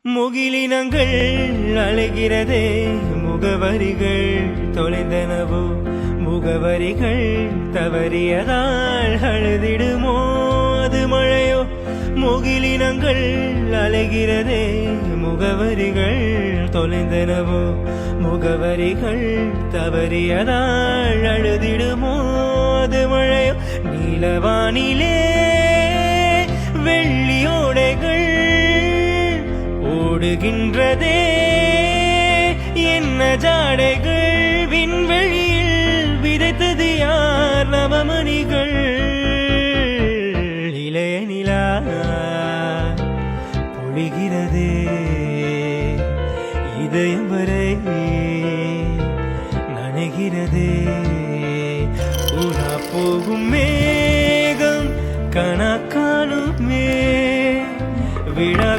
முகிலினங்கள் அலைகிறதே முகவரிகள் தொலைந்தனவோ முகவரிகள் தவறியதால் அழுதிடுமோ அது மழையோ முகிலினங்கள் அலைகிறதே முகவரிகள் தொலைந்தனவோ முகவரிகள் தவறியதால் அழுதிடுமோ அது மழையோ நீலவானிலே வெள்ளியோடைகள் ஓடுகின்றதே என்ன ஜாடைகள் விண்வெளியில் விதைத்தது யார் நவமணிகள் இளைய நிலா பொழிகிறதே இதயம் வரை நனைகிறதே உலா போகும் மேகம் கணக்கானுமே விழா